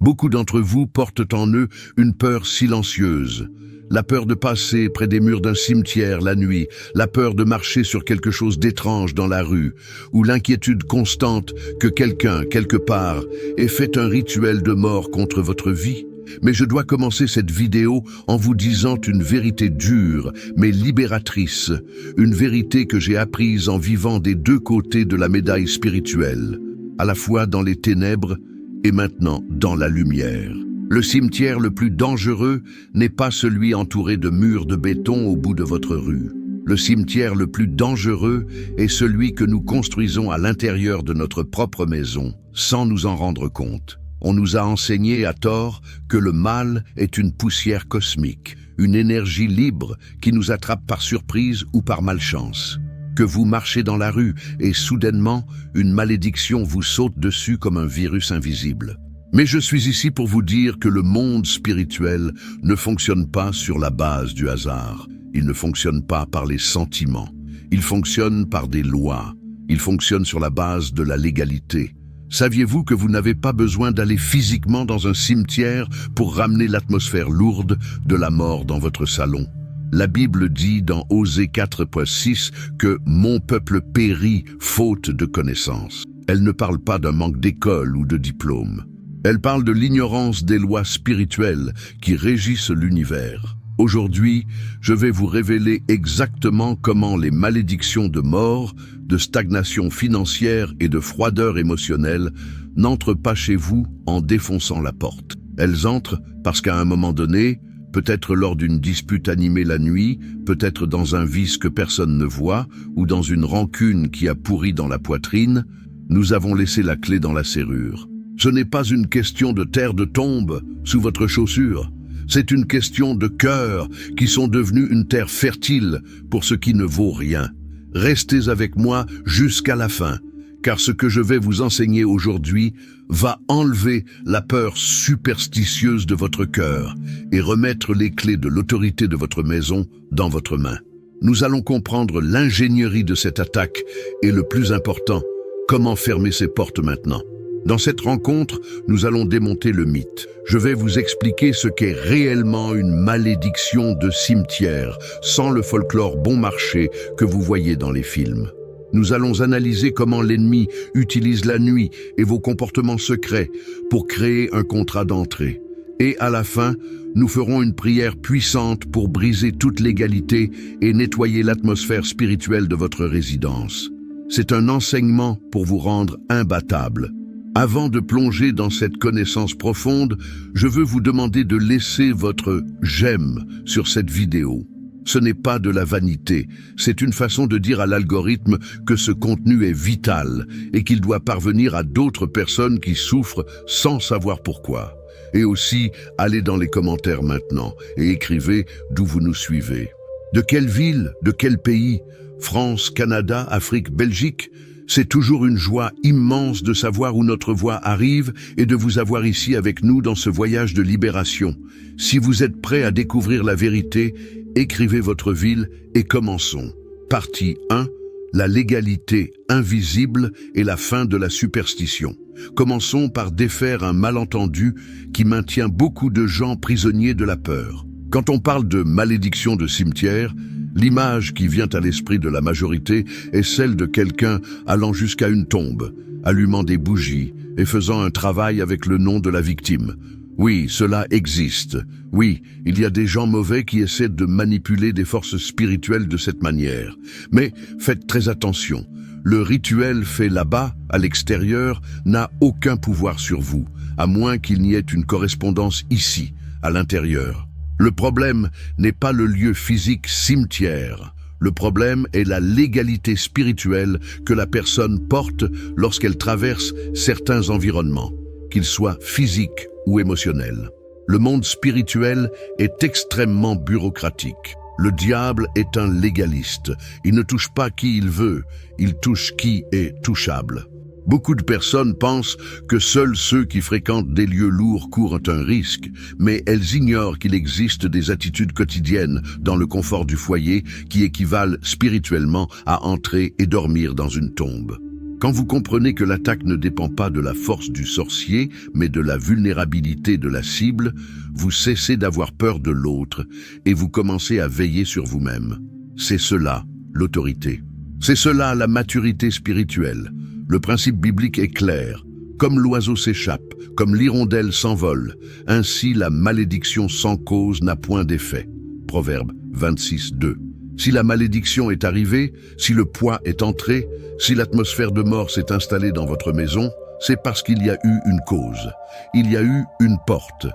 Beaucoup d'entre vous portent en eux une peur silencieuse. La peur de passer près des murs d'un cimetière la nuit, la peur de marcher sur quelque chose d'étrange dans la rue, ou l'inquiétude constante que quelqu'un, quelque part, ait fait un rituel de mort contre votre vie. Mais je dois commencer cette vidéo en vous disant une vérité dure, mais libératrice, une vérité que j'ai apprise en vivant des deux côtés de la médaille spirituelle, à la fois dans les ténèbres et maintenant dans la lumière. Le cimetière le plus dangereux n'est pas celui entouré de murs de béton au bout de votre rue. Le cimetière le plus dangereux est celui que nous construisons à l'intérieur de notre propre maison, sans nous en rendre compte. On nous a enseigné à tort que le mal est une poussière cosmique, une énergie libre qui nous attrape par surprise ou par malchance. Que vous marchez dans la rue et soudainement, une malédiction vous saute dessus comme un virus invisible. Mais je suis ici pour vous dire que le monde spirituel ne fonctionne pas sur la base du hasard. Il ne fonctionne pas par les sentiments. Il fonctionne par des lois. Il fonctionne sur la base de la légalité. Saviez-vous que vous n'avez pas besoin d'aller physiquement dans un cimetière pour ramener l'atmosphère lourde de la mort dans votre salon? La Bible dit dans Osée 4.6 que « Mon peuple périt faute de connaissance ». Elle ne parle pas d'un manque d'école ou de diplôme. Elle parle de l'ignorance des lois spirituelles qui régissent l'univers. Aujourd'hui, je vais vous révéler exactement comment les malédictions de mort, de stagnation financière et de froideur émotionnelle n'entrent pas chez vous en défonçant la porte. Elles entrent parce qu'à un moment donné, peut-être lors d'une dispute animée la nuit, peut-être dans un vice que personne ne voit, ou dans une rancune qui a pourri dans la poitrine, nous avons laissé la clé dans la serrure. Ce n'est pas une question de terre de tombe sous votre chaussure. C'est une question de cœurs qui sont devenus une terre fertile pour ce qui ne vaut rien. Restez avec moi jusqu'à la fin, car ce que je vais vous enseigner aujourd'hui va enlever la peur superstitieuse de votre cœur et remettre les clés de l'autorité de votre maison dans votre main. Nous allons comprendre l'ingénierie de cette attaque et le plus important, comment fermer ces portes maintenant. Dans cette rencontre, nous allons démonter le mythe. Je vais vous expliquer ce qu'est réellement une malédiction de cimetière, sans le folklore bon marché que vous voyez dans les films. Nous allons analyser comment l'ennemi utilise la nuit et vos comportements secrets pour créer un contrat d'entrée. Et à la fin, nous ferons une prière puissante pour briser toute légalité et nettoyer l'atmosphère spirituelle de votre résidence. C'est un enseignement pour vous rendre imbattable. Avant de plonger dans cette connaissance profonde, je veux vous demander de laisser votre « j'aime » sur cette vidéo. Ce n'est pas de la vanité, c'est une façon de dire à l'algorithme que ce contenu est vital et qu'il doit parvenir à d'autres personnes qui souffrent sans savoir pourquoi. Et aussi, allez dans les commentaires maintenant et écrivez d'où vous nous suivez. De quelle ville, de quel pays? France, Canada, Afrique, Belgique? C'est toujours une joie immense de savoir où notre voix arrive et de vous avoir ici avec nous dans ce voyage de libération. Si vous êtes prêts à découvrir la vérité, écrivez votre ville et commençons. Partie 1. La légalité invisible et la fin de la superstition. Commençons par défaire un malentendu qui maintient beaucoup de gens prisonniers de la peur. Quand on parle de malédiction de cimetière, l'image qui vient à l'esprit de la majorité est celle de quelqu'un allant jusqu'à une tombe, allumant des bougies et faisant un travail avec le nom de la victime. Oui, cela existe. Oui, il y a des gens mauvais qui essaient de manipuler des forces spirituelles de cette manière. Mais faites très attention. Le rituel fait là-bas, à l'extérieur, n'a aucun pouvoir sur vous, à moins qu'il n'y ait une correspondance ici, à l'intérieur. Le problème n'est pas le lieu physique cimetière. Le problème est la légalité spirituelle que la personne porte lorsqu'elle traverse certains environnements, qu'ils soient physiques ou émotionnels. Le monde spirituel est extrêmement bureaucratique. Le diable est un légaliste. Il ne touche pas qui il veut, il touche qui est touchable. Beaucoup de personnes pensent que seuls ceux qui fréquentent des lieux lourds courent un risque, mais elles ignorent qu'il existe des attitudes quotidiennes dans le confort du foyer qui équivalent spirituellement à entrer et dormir dans une tombe. Quand vous comprenez que l'attaque ne dépend pas de la force du sorcier, mais de la vulnérabilité de la cible, vous cessez d'avoir peur de l'autre et vous commencez à veiller sur vous-même. C'est cela, l'autorité. C'est cela, la maturité spirituelle. Le principe biblique est clair. Comme l'oiseau s'échappe, comme l'hirondelle s'envole, ainsi la malédiction sans cause n'a point d'effet. Proverbe 26, 2. Si la malédiction est arrivée, si le poids est entré, si l'atmosphère de mort s'est installée dans votre maison, c'est parce qu'il y a eu une cause. Il y a eu une porte.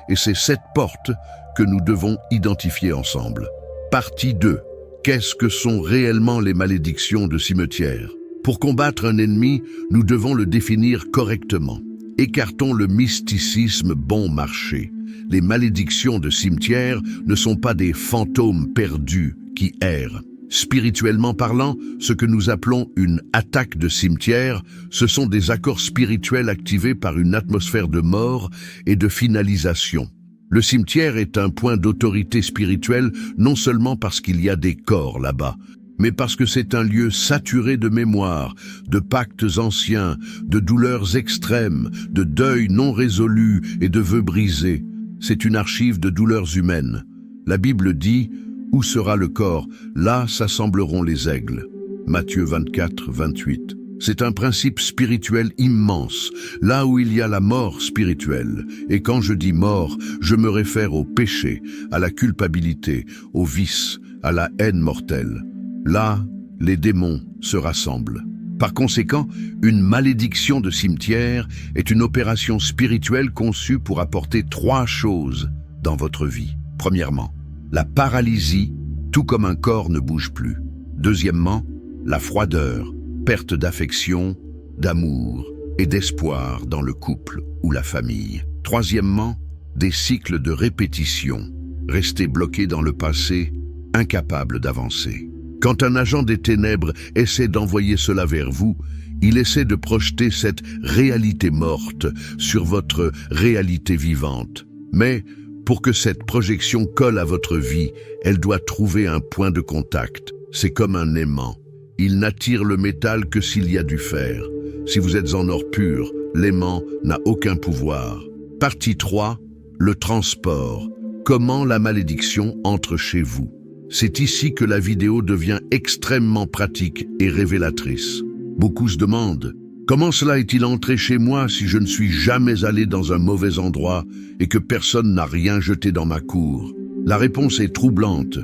Et c'est cette porte que nous devons identifier ensemble. Partie 2. Qu'est-ce que sont réellement les malédictions de cimetière? Pour combattre un ennemi, nous devons le définir correctement. Écartons le mysticisme bon marché. Les malédictions de cimetière ne sont pas des fantômes perdus qui errent. Spirituellement parlant, ce que nous appelons une attaque de cimetière, ce sont des accords spirituels activés par une atmosphère de mort et de finalisation. Le cimetière est un point d'autorité spirituelle non seulement parce qu'il y a des corps là-bas, mais parce que c'est un lieu saturé de mémoire, de pactes anciens, de douleurs extrêmes, de deuils non résolus et de vœux brisés. C'est une archive de douleurs humaines. La Bible dit « Où sera le corps? Là s'assembleront les aigles ». Matthieu 24, 28. C'est un principe spirituel immense, là où il y a la mort spirituelle. Et quand je dis mort, je me réfère au péché, à la culpabilité, au vice, à la haine mortelle. Là, les démons se rassemblent. Par conséquent, une malédiction de cimetière est une opération spirituelle conçue pour apporter 3 choses dans votre vie. Premièrement, la paralysie, tout comme un corps ne bouge plus. Deuxièmement, la froideur, perte d'affection, d'amour et d'espoir dans le couple ou la famille. Troisièmement, des cycles de répétition, rester bloqué dans le passé, incapable d'avancer. Quand un agent des ténèbres essaie d'envoyer cela vers vous, il essaie de projeter cette réalité morte sur votre réalité vivante. Mais pour que cette projection colle à votre vie, elle doit trouver un point de contact. C'est comme un aimant. Il n'attire le métal que s'il y a du fer. Si vous êtes en or pur, l'aimant n'a aucun pouvoir. Partie 3, le transport. Comment la malédiction entre chez vous? C'est ici que la vidéo devient extrêmement pratique et révélatrice. Beaucoup se demandent « Comment cela est-il entré chez moi si je ne suis jamais allé dans un mauvais endroit et que personne n'a rien jeté dans ma cour ?» La réponse est troublante.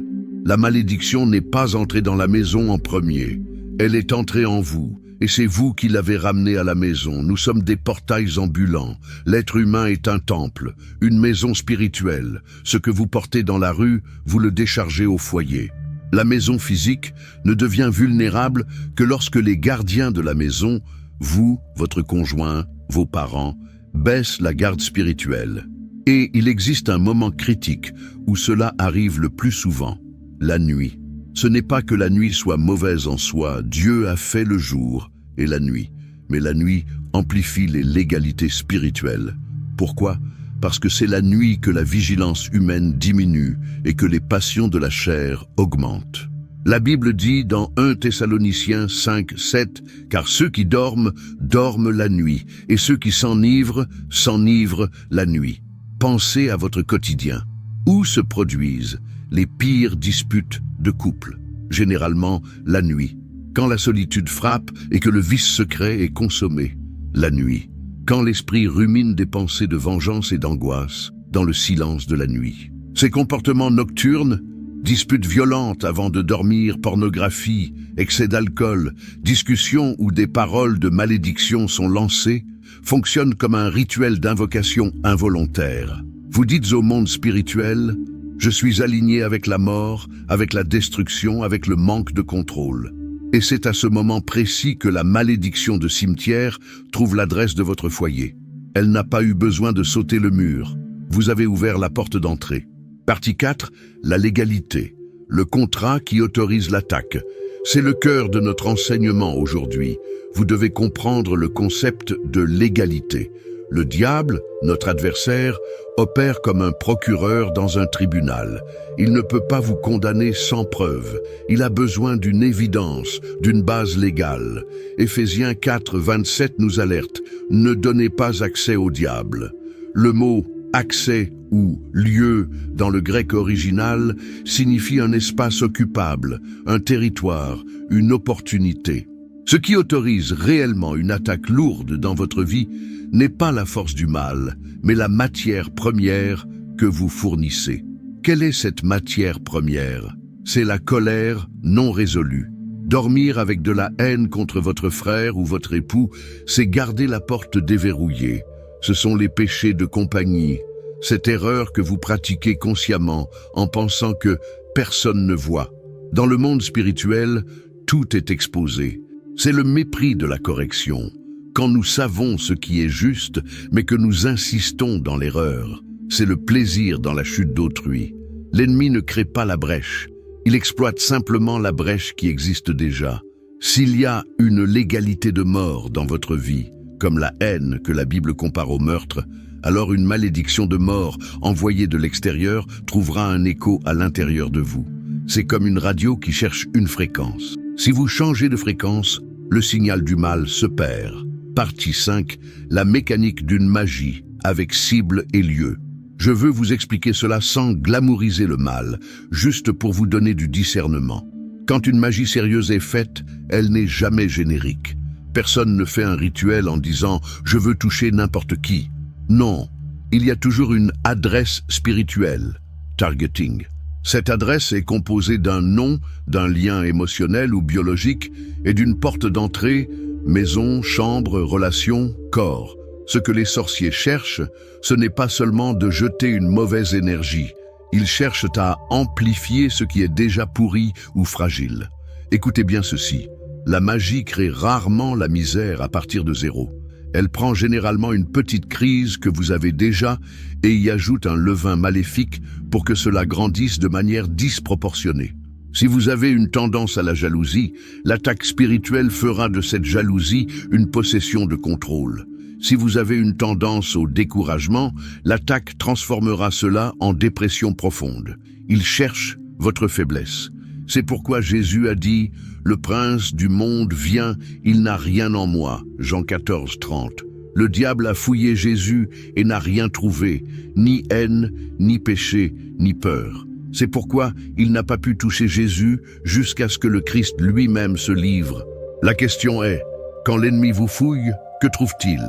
La malédiction n'est pas entrée dans la maison en premier. Elle est entrée en vous, et c'est vous qui l'avez ramenée à la maison. Nous sommes des portails ambulants. L'être humain est un temple, une maison spirituelle. Ce que vous portez dans la rue, vous le déchargez au foyer. La maison physique ne devient vulnérable que lorsque les gardiens de la maison, vous, votre conjoint, vos parents, baissent la garde spirituelle. Et il existe un moment critique où cela arrive le plus souvent. La nuit. Ce n'est pas que la nuit soit mauvaise en soi, Dieu a fait le jour et la nuit. Mais la nuit amplifie les légalités spirituelles. Pourquoi? Parce que c'est la nuit que la vigilance humaine diminue et que les passions de la chair augmentent. La Bible dit dans 1 Thessaloniciens 5, 7, « Car ceux qui dorment, dorment la nuit, et ceux qui s'enivrent, s'enivrent la nuit. » Pensez à votre quotidien. Où se produisent les pires disputes de couple? Généralement, la nuit. Quand la solitude frappe et que le vice secret est consommé. La nuit. Quand l'esprit rumine des pensées de vengeance et d'angoisse, dans le silence de la nuit. Ces comportements nocturnes, disputes violentes avant de dormir, pornographie, excès d'alcool, discussions où des paroles de malédiction sont lancées, fonctionnent comme un rituel d'invocation involontaire. Vous dites au monde spirituel « Je suis aligné avec la mort, avec la destruction, avec le manque de contrôle. » Et c'est à ce moment précis que la malédiction de cimetière trouve l'adresse de votre foyer. Elle n'a pas eu besoin de sauter le mur. Vous avez ouvert la porte d'entrée. Partie 4, la légalité. Le contrat qui autorise l'attaque. C'est le cœur de notre enseignement aujourd'hui. Vous devez comprendre le concept de légalité. Le diable, notre adversaire, opère comme un procureur dans un tribunal. Il ne peut pas vous condamner sans preuve. Il a besoin d'une évidence, d'une base légale. Éphésiens 4, 27 nous alerte « Ne donnez pas accès au diable ». Le mot « accès » ou « lieu » dans le grec original signifie un espace occupable, un territoire, une opportunité. Ce qui autorise réellement une attaque lourde dans votre vie n'est pas la force du mal, mais la matière première que vous fournissez. Quelle est cette matière première? C'est la colère non résolue. Dormir avec de la haine contre votre frère ou votre époux, c'est garder la porte déverrouillée. Ce sont les péchés de compagnie, cette erreur que vous pratiquez consciemment en pensant que personne ne voit. Dans le monde spirituel, tout est exposé. C'est le mépris de la correction. Quand nous savons ce qui est juste, mais que nous insistons dans l'erreur, c'est le plaisir dans la chute d'autrui. L'ennemi ne crée pas la brèche, il exploite simplement la brèche qui existe déjà. S'il y a une légalité de mort dans votre vie, comme la haine que la Bible compare au meurtre, alors une malédiction de mort envoyée de l'extérieur trouvera un écho à l'intérieur de vous. C'est comme une radio qui cherche une fréquence. Si vous changez de fréquence, le signal du mal se perd. Partie 5, la mécanique d'une magie, avec cible et lieu. Je veux vous expliquer cela sans glamouriser le mal, juste pour vous donner du discernement. Quand une magie sérieuse est faite, elle n'est jamais générique. Personne ne fait un rituel en disant « je veux toucher n'importe qui ». Non, il y a toujours une adresse spirituelle, targeting. Cette adresse est composée d'un nom, d'un lien émotionnel ou biologique et d'une porte d'entrée, maison, chambre, relation, corps. Ce que les sorciers cherchent, ce n'est pas seulement de jeter une mauvaise énergie. Ils cherchent à amplifier ce qui est déjà pourri ou fragile. Écoutez bien ceci, la magie crée rarement la misère à partir de zéro. Elle prend généralement une petite crise que vous avez déjà et y ajoute un levain maléfique pour que cela grandisse de manière disproportionnée. Si vous avez une tendance à la jalousie, l'attaque spirituelle fera de cette jalousie une possession de contrôle. Si vous avez une tendance au découragement, l'attaque transformera cela en dépression profonde. Il cherche votre faiblesse. C'est pourquoi Jésus a dit « Le prince du monde vient, il n'a rien en moi » Jean 14, 30. Le diable a fouillé Jésus et n'a rien trouvé, ni haine, ni péché, ni peur. C'est pourquoi il n'a pas pu toucher Jésus jusqu'à ce que le Christ lui-même se livre. La question est, quand l'ennemi vous fouille, que trouve-t-il?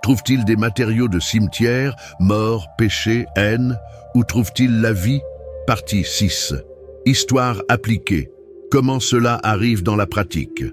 Trouve-t-il des matériaux de cimetière, mort, péché, haine, ou trouve-t-il la vie? Partie 6. Histoire appliquée. Comment cela arrive dans la pratique?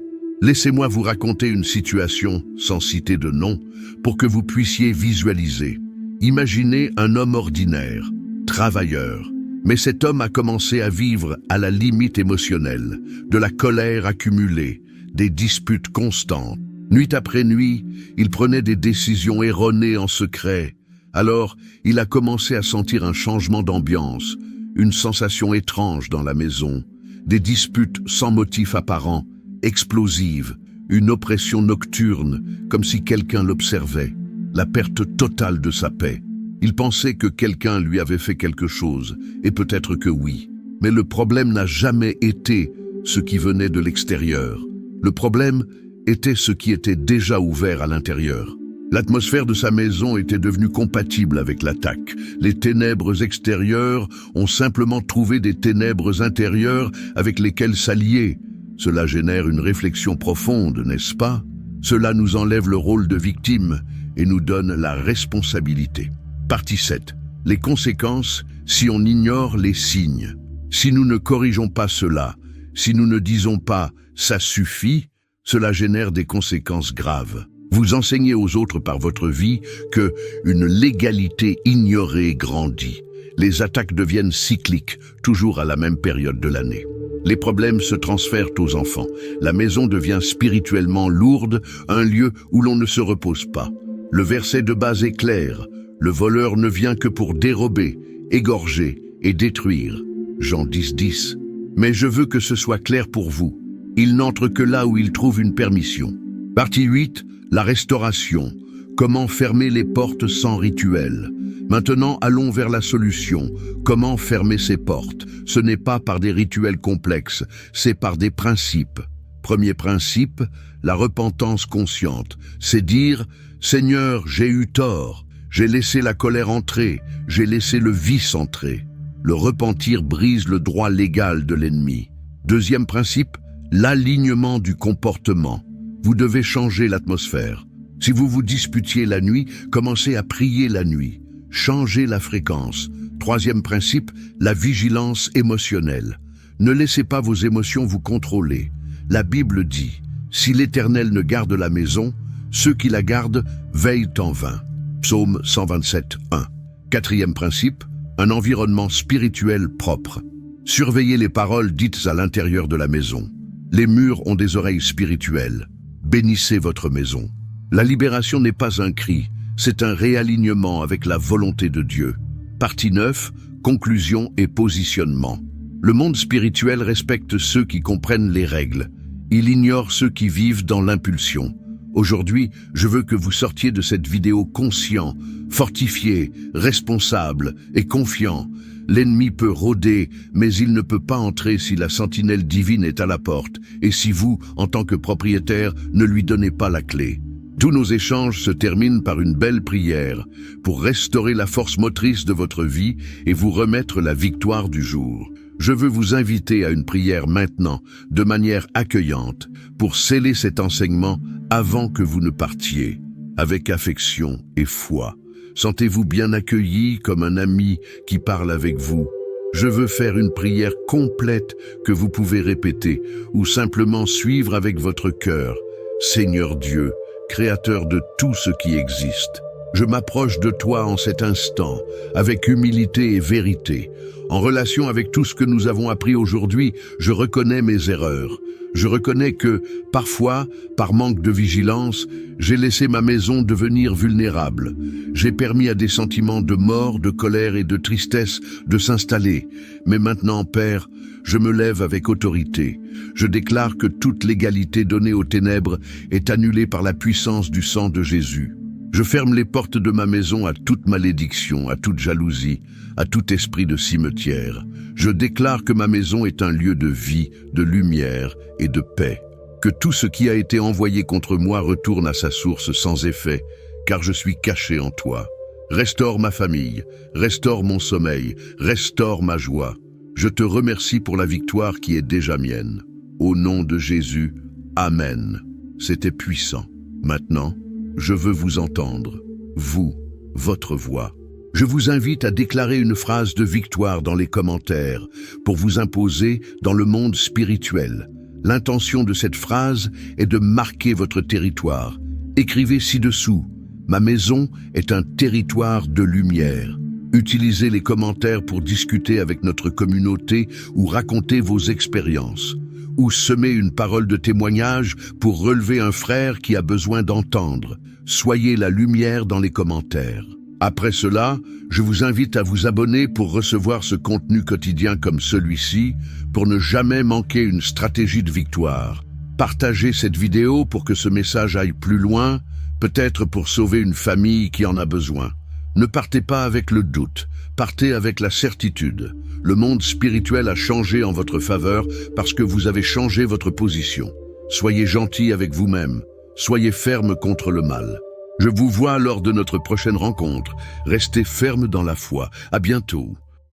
Laissez-moi vous raconter une situation, sans citer de nom, pour que vous puissiez visualiser. Imaginez un homme ordinaire, travailleur, mais cet homme a commencé à vivre à la limite émotionnelle, de la colère accumulée, des disputes constantes. Nuit après nuit, il prenait des décisions erronées en secret. Alors, il a commencé à sentir un changement d'ambiance, une sensation étrange dans la maison, des disputes sans motif apparent, explosives, une oppression nocturne, comme si quelqu'un l'observait, la perte totale de sa paix. Il pensait que quelqu'un lui avait fait quelque chose, et peut-être que oui. Mais le problème n'a jamais été ce qui venait de l'extérieur. Le problème était ce qui était déjà ouvert à l'intérieur. L'atmosphère de sa maison était devenue compatible avec l'attaque. Les ténèbres extérieures ont simplement trouvé des ténèbres intérieures avec lesquelles s'allier. Cela génère une réflexion profonde, n'est-ce pas? Cela nous enlève le rôle de victime et nous donne la responsabilité. Partie 7. Les conséquences si on ignore les signes. Si nous ne corrigeons pas cela, si nous ne disons pas « ça suffit », cela génère des conséquences graves. Vous enseignez aux autres par votre vie que une légalité ignorée grandit. Les attaques deviennent cycliques, toujours à la même période de l'année. Les problèmes se transfèrent aux enfants. La maison devient spirituellement lourde, un lieu où l'on ne se repose pas. Le verset de base est clair. Le voleur ne vient que pour dérober, égorger et détruire. Jean 10, 10. Mais je veux que ce soit clair pour vous. Il n'entre que là où il trouve une permission. Partie 8. La restauration. Comment fermer les portes sans rituel? Maintenant, allons vers la solution. Comment fermer ces portes? Ce n'est pas par des rituels complexes, c'est par des principes. Premier principe, la repentance consciente. C'est dire « Seigneur, j'ai eu tort, j'ai laissé la colère entrer, j'ai laissé le vice entrer ». Le repentir brise le droit légal de l'ennemi. Deuxième principe, l'alignement du comportement. Vous devez changer l'atmosphère. Si vous vous disputiez la nuit, commencez à prier la nuit. Changez la fréquence. Troisième principe, la vigilance émotionnelle. Ne laissez pas vos émotions vous contrôler. La Bible dit, si l'Éternel ne garde la maison, ceux qui la gardent veillent en vain. Psaume 127, 1. Quatrième principe, un environnement spirituel propre. Surveillez les paroles dites à l'intérieur de la maison. Les murs ont des oreilles spirituelles. Bénissez votre maison. La libération n'est pas un cri, c'est un réalignement avec la volonté de Dieu. Partie 9, conclusion et positionnement. Le monde spirituel respecte ceux qui comprennent les règles. Il ignore ceux qui vivent dans l'impulsion. Aujourd'hui, je veux que vous sortiez de cette vidéo conscient, fortifié, responsable et confiant. L'ennemi peut rôder, mais il ne peut pas entrer si la sentinelle divine est à la porte et si vous, en tant que propriétaire, ne lui donnez pas la clé. Tous nos échanges se terminent par une belle prière pour restaurer la force motrice de votre vie et vous remettre la victoire du jour. Je veux vous inviter à une prière maintenant, de manière accueillante, pour sceller cet enseignement avant que vous ne partiez, avec affection et foi. Sentez-vous bien accueilli comme un ami qui parle avec vous. Je veux faire une prière complète que vous pouvez répéter ou simplement suivre avec votre cœur. Seigneur Dieu, Créateur de tout ce qui existe, je m'approche de toi en cet instant, avec humilité et vérité. En relation avec tout ce que nous avons appris aujourd'hui, je reconnais mes erreurs. Je reconnais que, parfois, par manque de vigilance, j'ai laissé ma maison devenir vulnérable. J'ai permis à des sentiments de mort, de colère et de tristesse de s'installer. Mais maintenant, Père, je me lève avec autorité. Je déclare que toute légalité donnée aux ténèbres est annulée par la puissance du sang de Jésus. Je ferme les portes de ma maison à toute malédiction, à toute jalousie, à tout esprit de cimetière. Je déclare que ma maison est un lieu de vie, de lumière et de paix. Que tout ce qui a été envoyé contre moi retourne à sa source sans effet, car je suis caché en toi. Restaure ma famille, restaure mon sommeil, restaure ma joie. Je te remercie pour la victoire qui est déjà mienne. Au nom de Jésus, Amen. C'était puissant. Maintenant, je veux vous entendre, vous, votre voix. Je vous invite à déclarer une phrase de victoire dans les commentaires pour vous imposer dans le monde spirituel. L'intention de cette phrase est de marquer votre territoire. Écrivez ci-dessous, « Ma maison est un territoire de lumière ». Utilisez les commentaires pour discuter avec notre communauté ou raconter vos expériences. Ou semer une parole de témoignage pour relever un frère qui a besoin d'entendre. Soyez la lumière dans les commentaires. Après cela, je vous invite à vous abonner pour recevoir ce contenu quotidien comme celui-ci, pour ne jamais manquer une stratégie de victoire. Partagez cette vidéo pour que ce message aille plus loin, peut-être pour sauver une famille qui en a besoin. Ne partez pas avec le doute, partez avec la certitude. Le monde spirituel a changé en votre faveur parce que vous avez changé votre position. Soyez gentil avec vous-même, soyez ferme contre le mal. Je vous vois lors de notre prochaine rencontre. Restez ferme dans la foi. À bientôt.